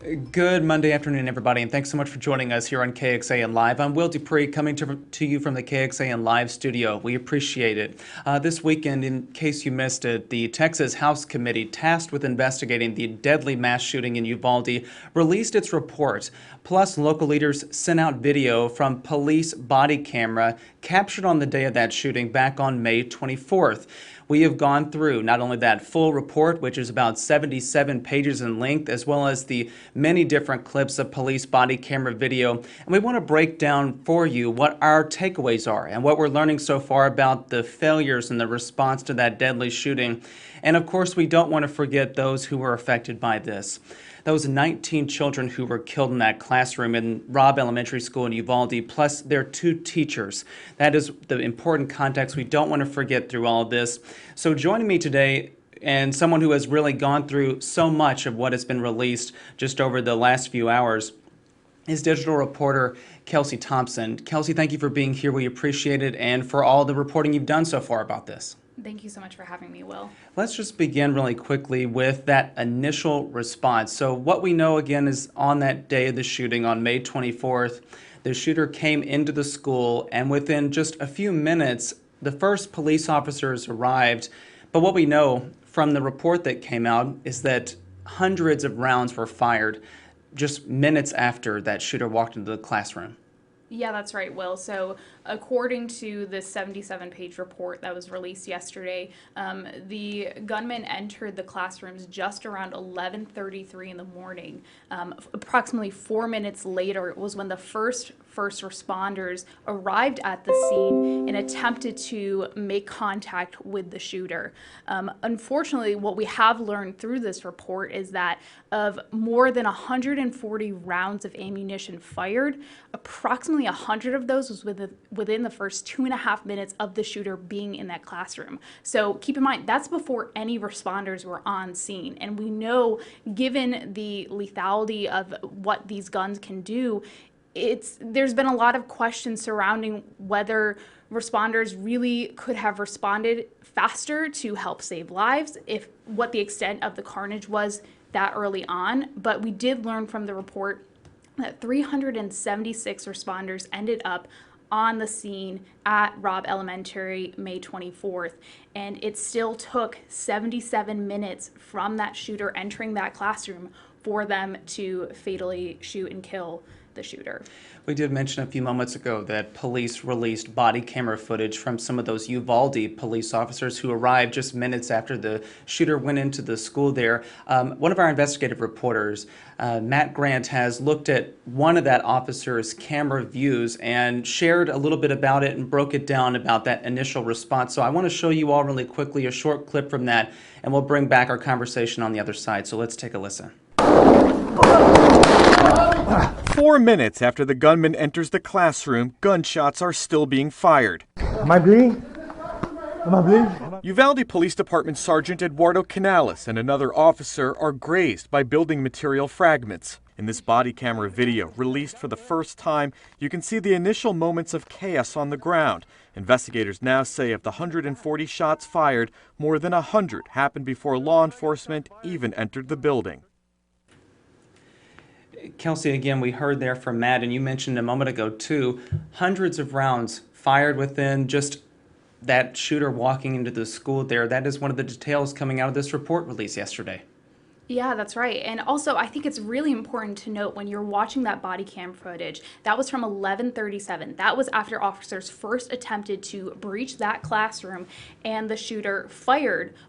Good Monday afternoon, everybody, and thanks so much for joining us here on KXAN Live. I'm Will DuPree, coming to you from the KXAN Live studio. We appreciate it. This weekend, in case you missed it, the Texas House Committee tasked with investigating the deadly mass shooting in Uvalde released its report. Plus, local leaders sent out video from police body camera captured on the day of that shooting back on May 24th. We have gone through not only that full report, which is about 77 pages in length, as well as the many different clips of police body camera video. And we want to break down for you what our takeaways are and what we're learning so far about the failures in the response to that deadly shooting. And of course, we don't want to forget those who were affected by this. Those 19 children who were killed in that classroom in Robb Elementary School in Uvalde, plus their 2 teachers. That is the important context we don't want to forget through all of this. So joining me today, and someone who has really gone through so much of what has been released just over the last few hours, is digital reporter Kelsey Thompson. Kelsey, thank you for being here. We appreciate it, and for all the reporting you've done so far about this. Thank you so much for having me, Will. Let's just begin really quickly with that initial response. So what we know again is on that day of the shooting on May 24th, the shooter came into the school, and within just a few minutes, the first police officers arrived. But what we know from the report that came out is that hundreds of rounds were fired just minutes after that shooter walked into the classroom. Yeah, that's right, Will. So according to the 77-page report that was released yesterday, the gunman entered the classrooms just around 11:33 in the morning. Approximately 4 minutes later was when the first responders arrived at the scene and attempted to make contact with the shooter. Unfortunately, what we have learned through this report is that of more than 140 rounds of ammunition fired, approximately 100 of those was within the first 2.5 minutes of the shooter being in that classroom. So keep in mind, that's before any responders were on scene. And we know, given the lethality of what these guns can do, there's been a lot of questions surrounding whether responders really could have responded faster to help save lives, if what the extent of the carnage was that early on. But we did learn from the report that 376 responders ended up on the scene at Robb Elementary May 24th, and it still took 77 minutes from that shooter entering that classroom for them to fatally shoot and kill the shooter. We did mention a few moments ago that police released body camera footage from some of those Uvalde police officers who arrived just minutes after the shooter went into the school there. One of our investigative reporters, Matt Grant, has looked at one of that officer's camera views and shared a little bit about it and broke it down about that initial response. So I want to show you all really quickly a short clip from that, and we'll bring back our conversation on the other side. So let's take a listen. 4 minutes after the gunman enters the classroom, gunshots are still being fired. Am I bleeding? Am I bleeding? Uvalde Police Department Sergeant Eduardo Canales and another officer are grazed by building material fragments. In this body camera video, released for the first time, you can see the initial moments of chaos on the ground. Investigators now say of the 140 shots fired, more than 100 happened before law enforcement even entered the building. Kelsey, again, we heard there from Matt, and you mentioned a moment ago, too, hundreds of rounds fired within just that shooter walking into the school there. That is one of the details coming out of this report released yesterday. Yeah, that's right. And also, I think it's really important to note when you're watching that body cam footage, that was from 11:37. That was after officers first attempted to breach that classroom, and the shooter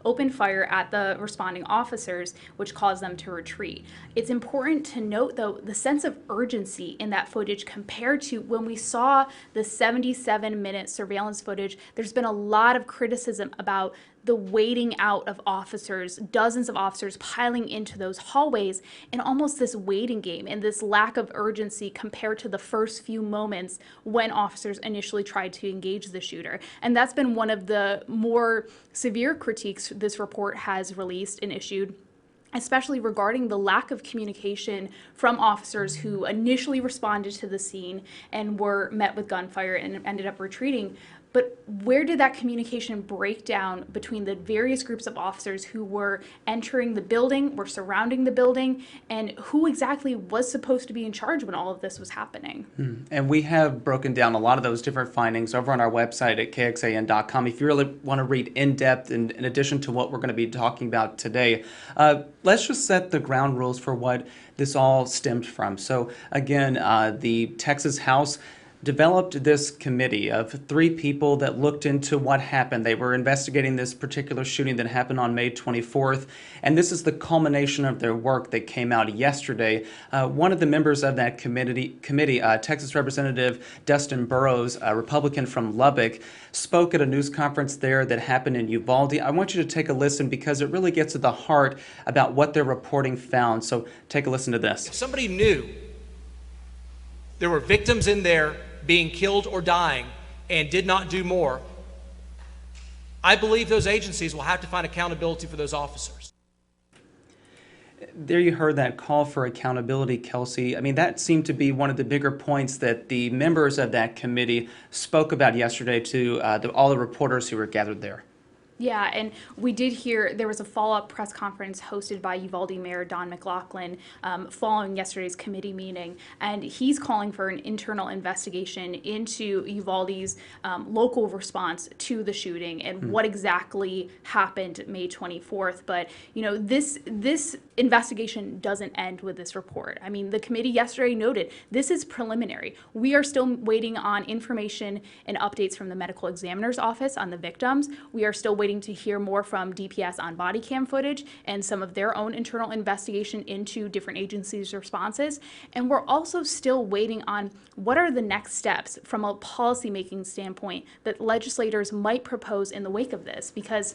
opened fire at the responding officers, which caused them to retreat. It's important to note, though, the sense of urgency in that footage compared to when we saw the 77-minute surveillance footage. There's been a lot of criticism about the waiting out of officers, dozens of officers piling into those hallways, and almost this waiting game and this lack of urgency compared to the first few moments when officers initially tried to engage the shooter. And that's been one of the more severe critiques this report has released and issued, especially regarding the lack of communication from officers who initially responded to the scene and were met with gunfire and ended up retreating. but where did that communication break down between the various groups of officers who were entering the building, were surrounding the building, and who exactly was supposed to be in charge when all of this was happening? And we have broken down a lot of those different findings over on our website at kxan.com. If you really want to read in depth, in addition to what we're going to be talking about today, let's just set the ground rules for what this all stemmed from. So again, the Texas House developed this committee of 3 people that looked into what happened. They were investigating this particular shooting that happened on May 24th, and this is the culmination of their work that came out yesterday. One of the members of that committee, Texas Representative Dustin Burrows, a Republican from Lubbock, spoke at a news conference there that happened in Uvalde. I want you to take a listen because it really gets to the heart about what their reporting found. So take a listen to this. If somebody knew there were victims in there being killed or dying and did not do more, I believe those agencies will have to find accountability for those officers. There you heard that call for accountability, Kelsey. I mean, that seemed to be one of the bigger points that the members of that committee spoke about yesterday to all the reporters who were gathered there. Yeah, and we did hear there was a follow-up press conference hosted by Uvalde Mayor Don McLaughlin following yesterday's committee meeting, and he's calling for an internal investigation into Uvalde's local response to the shooting and what exactly happened May 24th. But you know, this investigation doesn't end with this report. I mean, the committee yesterday noted this is preliminary. We are still waiting on information and updates from the medical examiner's office on the victims. We are still waiting to hear more from DPS on body cam footage and some of their own internal investigation into different agencies' responses. And we're also still waiting on what are the next steps from a policymaking standpoint that legislators might propose in the wake of this, because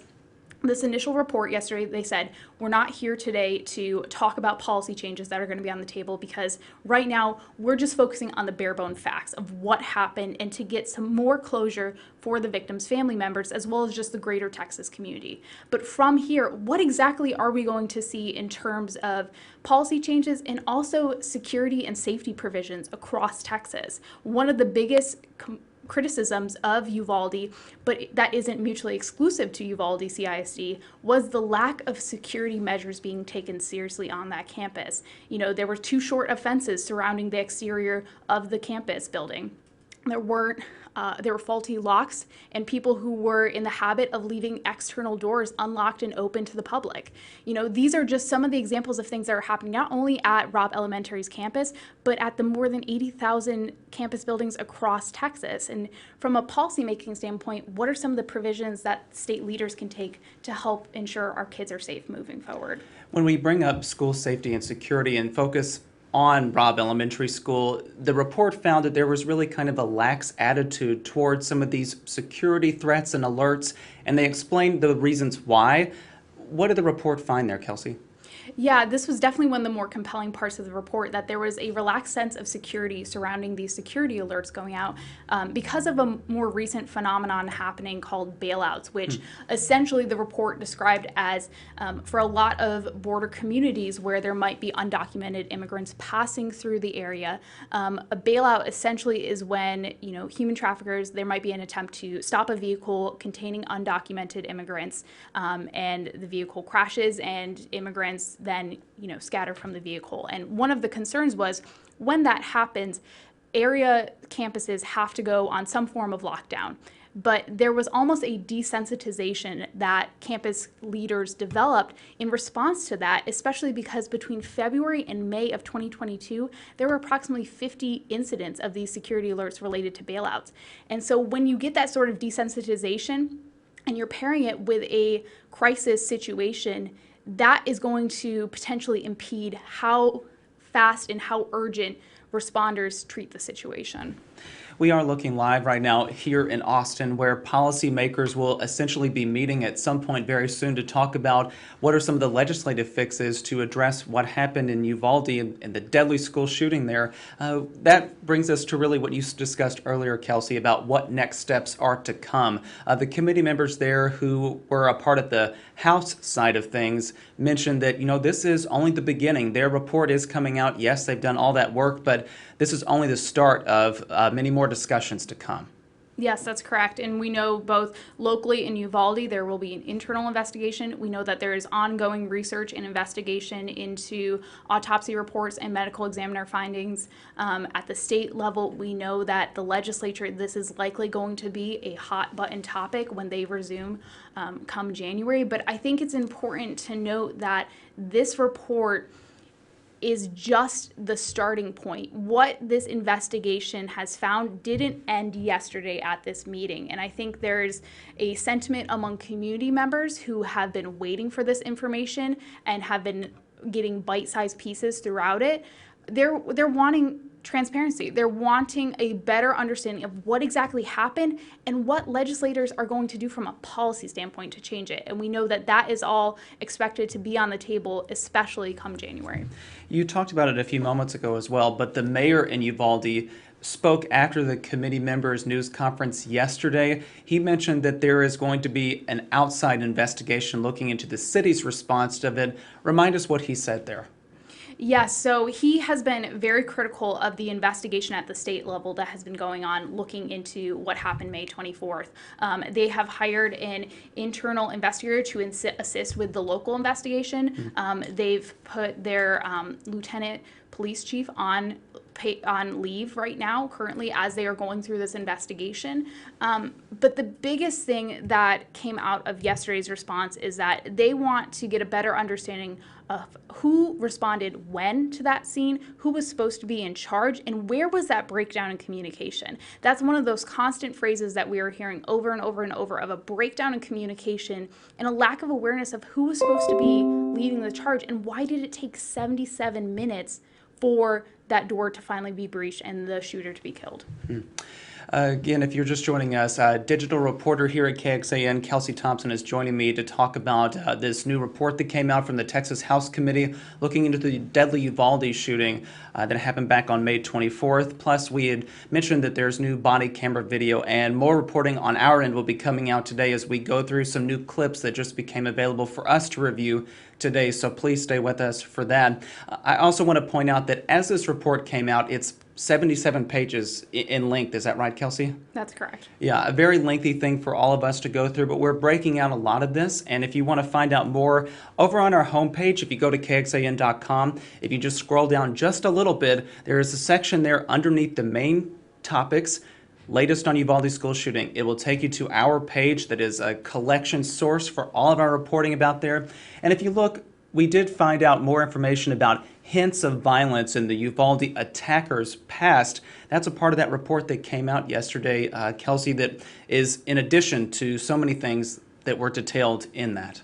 this initial report yesterday, they said, we're not here today to talk about policy changes that are going to be on the table because right now we're just focusing on the bare bone facts of what happened and to get some more closure for the victims' family members as well as just the greater Texas community. But from here, what exactly are we going to see in terms of policy changes and also security and safety provisions across Texas? One of the biggest criticisms of Uvalde, but that isn't mutually exclusive to Uvalde CISD, was the lack of security measures being taken seriously on that campus. You know, there were 2 short offenses surrounding the exterior of the campus building. There were faulty locks and people who were in the habit of leaving external doors unlocked and open to the public. You know, these are just some of the examples of things that are happening not only at Robb Elementary's campus, but at the more than 80,000 campus buildings across Texas. And from a policymaking standpoint, what are some of the provisions that state leaders can take to help ensure our kids are safe moving forward? When we bring up school safety and security and focus on Robb Elementary School, the report found that there was really kind of a lax attitude towards some of these security threats and alerts, and they explained the reasons why. What did the report find there, Kelsey? Yeah, this was definitely one of the more compelling parts of the report, that there was a relaxed sense of security surrounding these security alerts going out because of a more recent phenomenon happening called bailouts, which essentially the report described as for a lot of border communities where there might be undocumented immigrants passing through the area. A bailout essentially is when, you know, human traffickers, there might be an attempt to stop a vehicle containing undocumented immigrants, and the vehicle crashes and immigrants then, you know, scatter from the vehicle. And one of the concerns was when that happens, area campuses have to go on some form of lockdown. But there was almost a desensitization that campus leaders developed in response to that, especially because between February and May of 2022, there were approximately 50 incidents of these security alerts related to bailouts. And so when you get that sort of desensitization and you're pairing it with a crisis situation, that is going to potentially impede how fast and how urgent responders treat the situation. We are looking live right now here in Austin, where policymakers will essentially be meeting at some point very soon to talk about what are some of the legislative fixes to address what happened in Uvalde and the deadly school shooting there. That brings us to really what you discussed earlier, Kelsey, about what next steps are to come. The committee members there who were a part of the House side of things mentioned that, you know, this is only the beginning. Their report is coming out. Yes, they've done all that work, but this is only the start of many more discussions to come. Yes, that's correct. And we know both locally in Uvalde, there will be an internal investigation. We know that there is ongoing research and investigation into autopsy reports and medical examiner findings. At the state level, we know that the legislature, this is likely going to be a hot button topic when they resume come January. But I think it's important to note that this report is just the starting point. What this investigation has found didn't end yesterday at this meeting. And I think there's a sentiment among community members who have been waiting for this information and have been getting bite-sized pieces throughout it. They're wanting transparency. They're wanting a better understanding of what exactly happened and what legislators are going to do from a policy standpoint to change it. And we know that that is all expected to be on the table, especially come January. You talked about it a few moments ago as well, but the mayor in Uvalde spoke after the committee members' news conference yesterday. He mentioned that there is going to be an outside investigation looking into the city's response to it. Remind us what he said there. Yes, so he has been very critical of the investigation at the state level that has been going on looking into what happened May 24th. They have hired an internal investigator to assist with the local investigation. They've put their lieutenant police chief on leave right now, currently, as they are going through this investigation. But the biggest thing that came out of yesterday's response is that they want to get a better understanding of who responded when to that scene, who was supposed to be in charge, and where was that breakdown in communication. That's one of those constant phrases that we are hearing over and over and over, of a breakdown in communication and a lack of awareness of who was supposed to be leading the charge, and why did it take 77 minutes for that door to finally be breached and the shooter to be killed. Again, if you're just joining us, digital reporter here at KXAN, Kelsey Thompson, is joining me to talk about this new report that came out from the Texas House Committee looking into the deadly Uvalde shooting that happened back on May 24th. Plus, we had mentioned that there's new body camera video, and more reporting on our end will be coming out today as we go through some new clips that just became available for us to review today, so please stay with us for that. I also want to point out that as this report came out, it's 77 pages in length. Is that right, Kelsey? That's correct. Yeah, a very lengthy thing for all of us to go through, but we're breaking out a lot of this. And if you want to find out more, over on our homepage, if you go to kxan.com, if you just scroll down just a little bit, there is a section there underneath the main topics, latest on Uvalde school shooting. It will take you to our page that is a collection source for all of our reporting about there. And if you look, we did find out more information about hints of violence in the Uvalde attackers' past. That's a part of that report that came out yesterday, Kelsey, that is in addition to so many things that were detailed in that.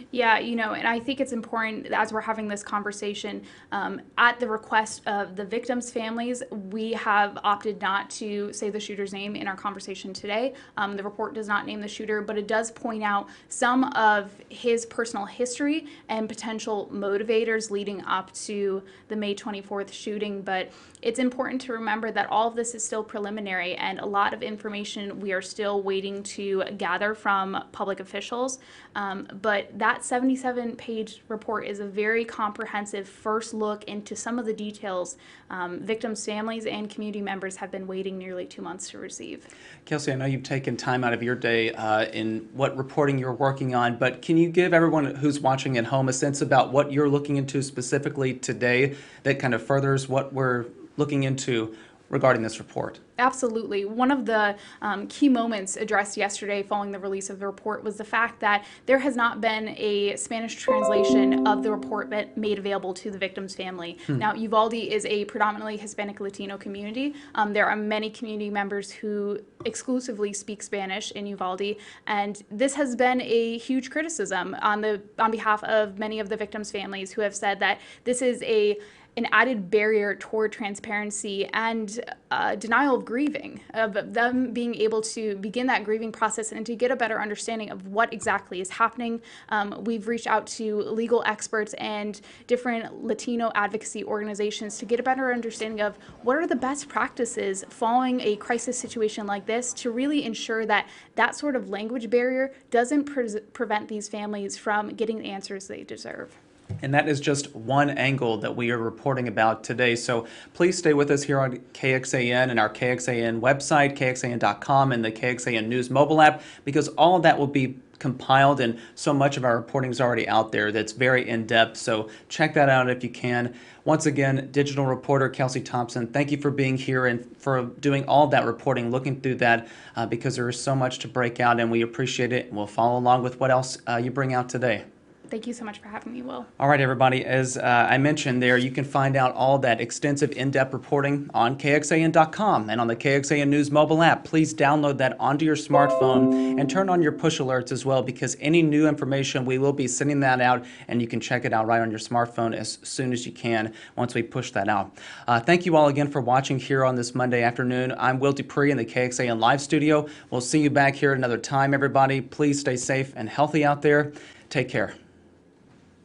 Yeah, and I think it's important as we're having this conversation, at the request of the victims' families, we have opted not to say the shooter's name in our conversation today. The report does not name the shooter, but it does point out some of his personal history and potential motivators leading up to the May 24th shooting. But it's important to remember that all of this is still preliminary, and a lot of information we are still waiting to gather from public officials. But that 77-page report is a very comprehensive first look into some of the details victims' families and community members have been waiting nearly 2 months to receive. Kelsey, I know you've taken time out of your day in what reporting you're working on, but can you give everyone who's watching at home a sense about what you're looking into specifically today that kind of furthers what we're looking into regarding this report? Absolutely. One of the key moments addressed yesterday following the release of the report was the fact that there has not been a Spanish translation of the report made available to the victim's family. Now, Uvalde is a predominantly Hispanic Latino community. There are many community members who exclusively speak Spanish in Uvalde, and this has been a huge criticism on behalf of many of the victims' families who have said that this is an added barrier toward transparency and denial of grieving, of them being able to begin that grieving process and to get a better understanding of what exactly is happening. We've reached out to legal experts and different Latino advocacy organizations to get a better understanding of what are the best practices following a crisis situation like this to really ensure that that sort of language barrier doesn't prevent these families from getting the answers they deserve. And that is just one angle that we are reporting about today. So please stay with us here on KXAN and our KXAN website, KXAN.com, and the KXAN News mobile app, because all of that will be compiled, and so much of our reporting is already out there that's very in-depth. So check that out if you can. Once again, digital reporter Kelsey Thompson, thank you for being here and for doing all that reporting, looking through that, because there is so much to break out, and we appreciate it. And we'll follow along with what else you bring out today. Thank you so much for having me, Will. All right, everybody. As I mentioned there, you can find out all that extensive in-depth reporting on KXAN.com and on the KXAN News mobile app. Please download that onto your smartphone and turn on your push alerts as well, because any new information, we will be sending that out, and you can check it out right on your smartphone as soon as you can once we push that out. Thank you all again for watching here on this Monday afternoon. I'm Will DuPree in the KXAN Live studio. We'll see you back here another time, everybody. Please stay safe and healthy out there. Take care.